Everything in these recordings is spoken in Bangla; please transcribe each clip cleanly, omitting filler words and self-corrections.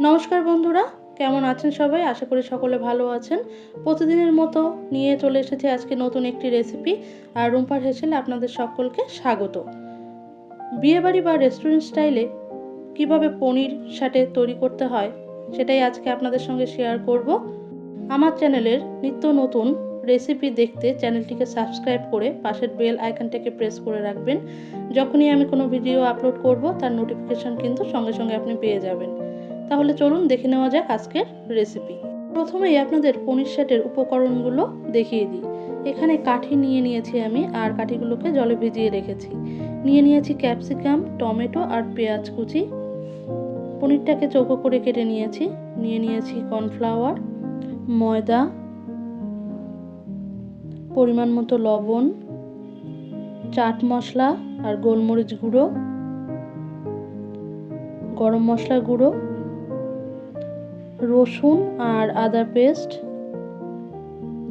নমস্কার বন্ধুরা, কেমন আছেন সবাই? আশা করি সকলে ভালো আছেন। প্রতিদিনের মতো নিয়ে চলে এসেছি আজকে নতুন একটি রেসিপি। আর রুম্পার হেসেলে আপনাদের সকলকে স্বাগত। বিয়েবাড়ি বা রেস্টুরেন্ট স্টাইলে কিভাবে পনির সাটে তৈরি করতে হয় সেটাই আজকে আপনাদের সঙ্গে শেয়ার করব। আমার চ্যানেলের নিত্য নতুন রেসিপি দেখতে চ্যানেলটিকে সাবস্ক্রাইব করে পাশের বেল আইকনটাকে প্রেস করে রাখবেন। যখনই আমি কোনো ভিডিও আপলোড করব তার নোটিফিকেশন কিন্তু সঙ্গে সঙ্গে আপনি পেয়ে যাবেন। তাহলে চলুন দেখে নেওয়া যাক আজকের রেসিপি। প্রথমেই আপনাদের পনির সেটের উপকরণগুলো দেখিয়ে দিই। এখানে কাঠি নিয়ে নিয়েছি আমি, আর কাঠিগুলোকে জলে ভিজিয়ে রেখেছি। নিয়ে নিয়েছি ক্যাপসিকাম, টমেটো আর পেঁয়াজ কুচি। পনিরটাকে চৌকো করে কেটে নিয়েছি। নিয়ে নিয়েছি কর্নফ্লাওয়ার, ময়দা, পরিমাণ মতো লবণ, চাট মশলা আর গোলমরিচ গুঁড়ো, গরম মশলা গুঁড়ো, রসুন আর আদা পেস্ট,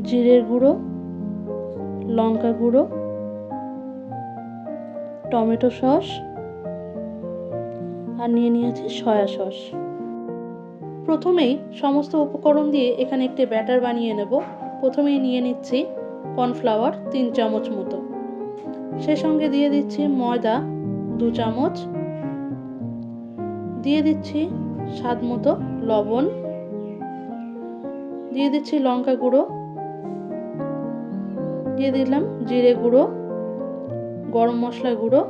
জিরের গুঁড়ো, লঙ্কা গুঁড়ো, টমেটো সস আর নিয়ে নিয়েছি সয়া সস। প্রথমেই সমস্ত উপকরণ দিয়ে এখানে একটি ব্যাটার বানিয়ে নেব। প্রথমেই নিয়ে নিচ্ছি কর্নফ্লাওয়ার 3 চামচ মতো, সে সঙ্গে দিয়ে দিচ্ছি ময়দা 2 চামচ, দিয়ে দিচ্ছি স্বাদ মতো লবণ, দিয়ে দিচ্ছি লঙ্কা গুঁড়ো, দিয়ে দিলাম জিরে গুঁড়ো, গরম মশলা গুঁড়ো,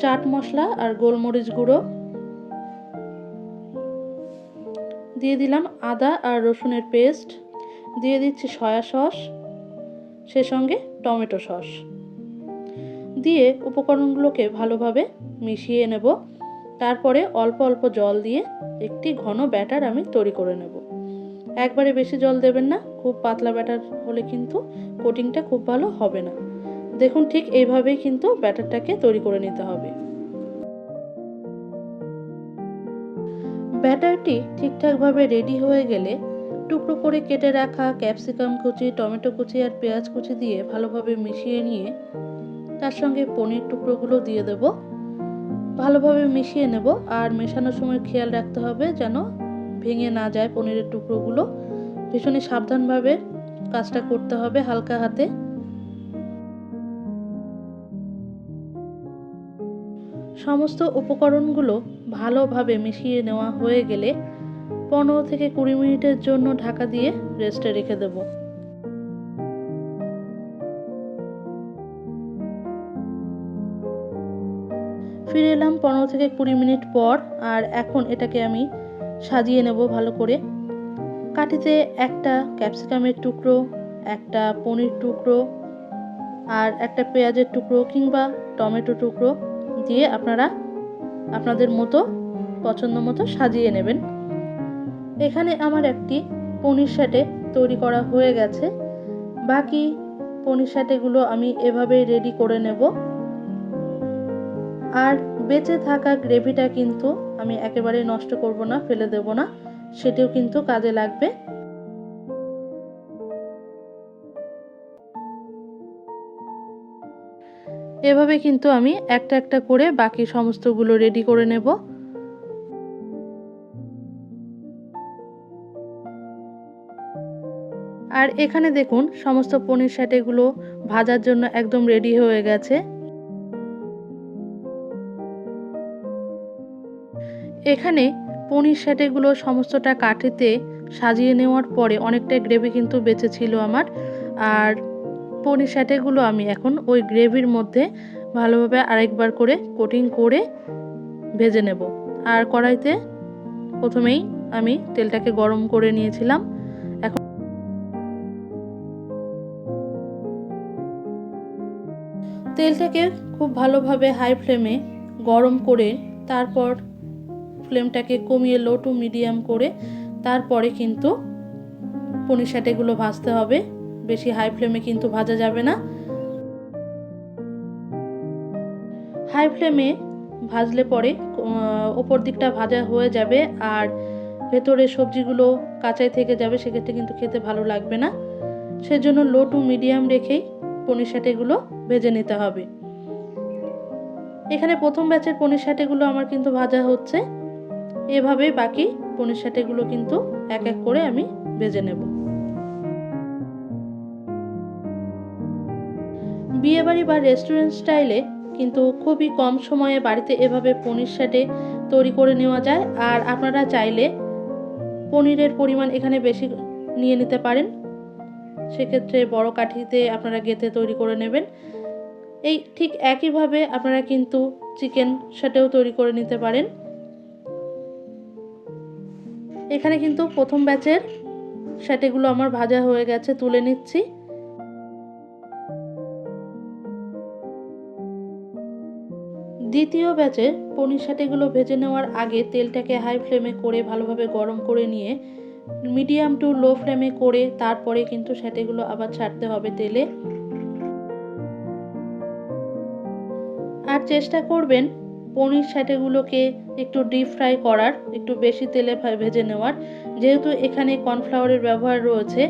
চাট মশলা আর গোলমরিচ গুঁড়ো, দিয়ে দিলাম আদা আর রসুনের পেস্ট, দিয়ে দিচ্ছি সয়া সস, সে সঙ্গে টমেটো সস। দিয়ে উপকরণগুলোকে ভালোভাবে মিশিয়ে নেব। তারপরে অল্প অল্প জল দিয়ে একটি ঘন ব্যাটার আমি তৈরি করে নেব। একবারে বেশি জল দেবেন না, খুব পাতলা ব্যাটার হলে কিন্তু কোটিংটা খুব ভালো হবে না। দেখুন ঠিক এইভাবেই কিন্তু ব্যাটারটাকে তৈরি করে নিতে হবে। ব্যাটারটি ঠিকঠাকভাবে রেডি হয়ে গেলে টুকরো করে কেটে রাখা ক্যাপসিকাম কুচি, টমেটো কুচি আর পেঁয়াজ কুচি দিয়ে ভালোভাবে মিশিয়ে নিয়ে তার সঙ্গে পনির টুকরোগুলো দিয়ে দেব। ভালোভাবে মিশিয়ে নেব। আর মেশানোর সময় খেয়াল রাখতে হবে যেন ভেঙে না যায় পনিরের টুকরোগুলো। ভীষণই সাবধানভাবে কাজটা করতে হবে, হালকা হাতে। সমস্ত উপকরণগুলো ভালোভাবে মিশিয়ে নেওয়া হয়ে গেলে 15 থেকে 20 মিনিটের জন্য ঢাকা দিয়ে রেস্টে রেখে দেব। ফিরে এলাম 15 থেকে 20 মিনিট পর। আর এখন এটাকে আমি সাজিয়ে নেব ভালো করে। কাঠিতে একটা ক্যাপসিকামের টুকরো, একটা পনির টুকরো আর একটা পেঁয়াজের টুকরো কিংবা টমেটো টুকরো দিয়ে আপনারা আপনাদের মতো পছন্দ মতো সাজিয়ে নেবেন। এখানে আমার একটি পনির সেটে তৈরি করা হয়ে গেছে। বাকি পনির সেটেগুলো আমি এভাবেই রেডি করে নেব। আর বেঁচে থাকা গ্রেভিটা কিন্তু আমি একেবারেই নষ্ট করব না, ফেলে দেব না, সেটিও কিন্তু কাজে লাগবে। এভাবে কিন্তু আমি একটা একটা করে বাকি সমস্তগুলো রেডি করে নেব। আর এখানে দেখুন সমস্ত পনির সেটেগুলো ভাজার জন্য একদম রেডি হয়ে গেছে। এখানে পনির সেটেগুলো সমস্তটা কাঠিতে সাজিয়ে নেওয়ার পরে অনেকটা গ্রেভি কিন্তু বেঁচে ছিল আমার। আর পনির সেটেগুলো আমি এখন ওই গ্রেভির মধ্যে ভালোভাবে আরেকবার করে কোটিং করে ভেজে নেব। আর কড়াইতে প্রথমেই আমি তেলটাকে গরম করে নিয়েছিলাম। এখন তেলটাকে খুব ভালোভাবে হাই ফ্লেমে গরম করে তারপর ফ্লেমটাকে কমিয়ে লো টু মিডিয়াম করে তারপরে কিন্তু পনির সেটেগুলো ভাজতে হবে। বেশি হাই ফ্লেমে কিন্তু ভাজা যাবে না। হাই ফ্লেমে ভাজলে পরে ওপর দিকটা ভাজা হয়ে যাবে আর ভেতরে সবজিগুলো কাঁচাই থেকে যাবে, সেক্ষেত্রে কিন্তু খেতে ভালো লাগবে না। সেজন্য লো টু মিডিয়াম রেখেই পনির সেটেগুলো ভেজে নিতে হবে। এখানে প্রথম ব্যাচের পনির সেটেগুলো আমার কিন্তু ভাজা হচ্ছে। এভাবে বাকি পনির সাটেগুলো কিন্তু এক এক করে আমি ভেজে নেব। বিয়েবাড়ি বা রেস্টুরেন্ট স্টাইলে কিন্তু খুবই কম সময়ে বাড়িতে এভাবে পনির সাটে তৈরি করে নেওয়া যায়। আর আপনারা চাইলে পনিরের পরিমাণ এখানে বেশি নিয়ে নিতে পারেন, সেক্ষেত্রে বড় কাঠিতে আপনারা গেঁথে তৈরি করে নেবেন। এই ঠিক একইভাবে আপনারা কিন্তু চিকেন সাটেও তৈরি করে নিতে পারেন। এখানে কিন্তু প্রথম ব্যাচের সাটেগুলো আমার ভাজা হয়ে গেছে, তুলে নিচ্ছি। দ্বিতীয় ব্যাচে পনির সাটেগুলো ভেজে নেওয়ার আগে তেলটাকে হাই ফ্লেমে করে ভালোভাবে গরম করে নিয়ে মিডিয়াম টু লো ফ্লেমে করে তারপরে কিন্তু সাটেগুলো আবার ছাড়তে হবে তেলে। আর চেষ্টা করবেন পনির সাটেগুলোকে একটু ডিপ ফ্রাই করার, একটু বেশি তেলে ভেজে নেওয়ার। যেহেতু এখানে কর্নফ্লাওয়ারের ব্যবহার রয়েছে,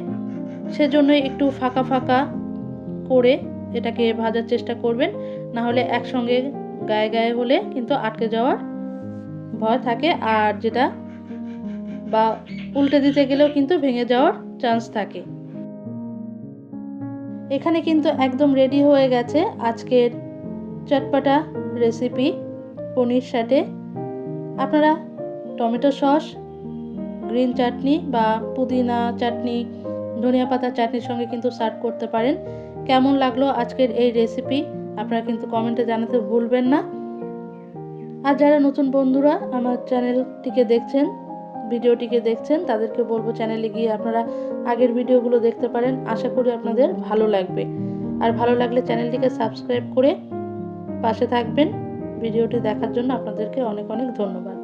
সেজন্যই একটু ফাঁকা ফাঁকা করে এটাকে ভাজার চেষ্টা করবেন, না হলে একসঙ্গে গায়ে গায়ে হলে কিন্তু আটকে যাওয়ার ভয় থাকে, আর যেটা বা উল্টে দিতে গেলেও কিন্তু ভেঙে যাওয়ার চান্স থাকে। এখানে কিন্তু একদম রেডি হয়ে গেছে আজকের চটপটা রেসিপি পনির সাটে। আপনারা টমেটো সস, গ্রিন চাটনি বা পুদিনা চাটনি, ধনিয়া পাতার চাটনির সঙ্গে কিন্তু সার্ভ করতে পারেন। কেমন লাগলো আজকের এই রেসিপি আপনারা কিন্তু কমেন্টে জানাতে ভুলবেন না। আর যারা নতুন বন্ধুরা আমার চ্যানেলটিকে দেখছেন, ভিডিওটিকে দেখছেন, তাদেরকে বলবো চ্যানেলে গিয়ে আপনারা আগের ভিডিওগুলো দেখতে পারেন। আশা করি আপনাদের ভালো লাগবে। আর ভালো লাগলে চ্যানেলটিকে সাবস্ক্রাইব করে পাশে থাকবেন। ভিডিওটি দেখার জন্য আপনাদেরকে অনেক অনেক ধন্যবাদ।